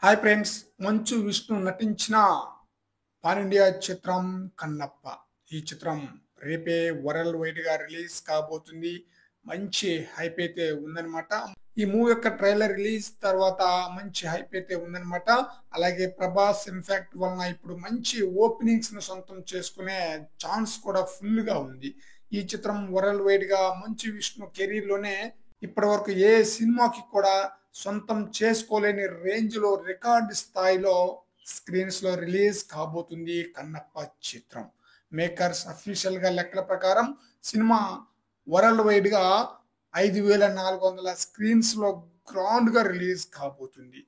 Hi friends, Manchu Vishnu నటించిన pan India చిత్రం కన్నప్ప. ఈ చిత్రం రేపే వరల్డ్ వైడ్ గా రిలీజ్ కాబోతుంది. మంచి హైప్ అయితే ఉందన్నమాట. ఈ మూవీ యొక్క ట్రైలర్ రిలీజ్ తర్వాత మంచి హైప్ అయితే ఉందన్నమాట. అలాగే ప్రభాస్ ఇంపాక్ట్ వలన ఇప్పుడు మంచి ఓపెనింగ్స్ ను సొంతం చేసుకునే ఛాన్స్ కూడా ఫుల్ గా ఉంది. ఈ చిత్రం వరల్డ్ వైడ్ గా మంచు విష్ణు కెరీర్ లోనే ఇప్పటి వరకు ఏ సినిమాకి కూడా సొంతం చేసుకోలేని రేంజ్ లో రికార్డ్ స్థాయిలో స్క్రీన్స్ లో రిలీజ్ కాబోతుంది కన్నప్ప చిత్రం. మేకర్స్ అఫీషియల్ గా లెక్కల ప్రకారం సినిమా వరల్డ్ వైడ్ గా 5,400 స్క్రీన్స్ లో గ్రాండ్ గా రిలీజ్ కాబోతుంది.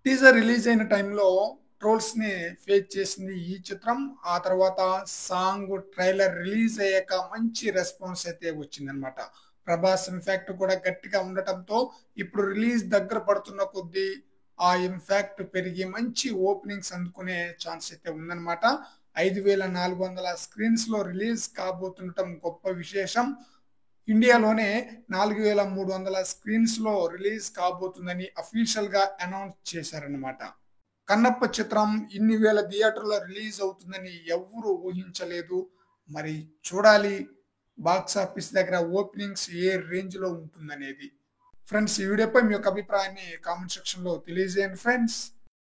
టీజర్ రిలీజ్ అయిన టైంలో ట్రోల్స్ ని ఫేస్ చేసింది ఈ చిత్రం. ఆ తర్వాత సాంగ్ ట్రైలర్ రిలీజ్ అయ్యాక మంచి రెస్పాన్స్ అయితే వచ్చిందనమాట. ప్రభాస్ ఇంపాక్ట్ కూడా గట్టిగా ఉండటంతో ఇప్పుడు రిలీజ్ దగ్గర పడుతున్న కొద్దీ ఆ ఇంపాక్ట్ పెరిగి మంచి ఓపెనింగ్స్ అందుకునే ఛాన్స్ అయితే ఉందన్నమాట. 5,400 స్క్రీన్స్ లో రిలీజ్ కాబోతుండటం గొప్ప విశేషం. ఇండియాలోనే 4,300 స్క్రీన్స్ లో రిలీజ్ కాబోతుందని అఫీషియల్ గా అనౌన్స్ చేశారన్నమాట. కన్నప్ప చిత్రం ఇన్ని వేల థియేటర్లో రిలీజ్ అవుతుందని ఎవ్వరూ ఊహించలేదు. మరి చూడాలి బాక్స్ ఆఫీస్ దగ్గర ఓపెనింగ్స్ ఏ రేంజ్ లో ఉంటుందనేది. ఫ్రెండ్స్, ఈ వీడియోపై మీ యొక్క అభిప్రాయాన్ని కామెంట్ సెక్షన్ లో తెలియజేయండి ఫ్రెండ్స్.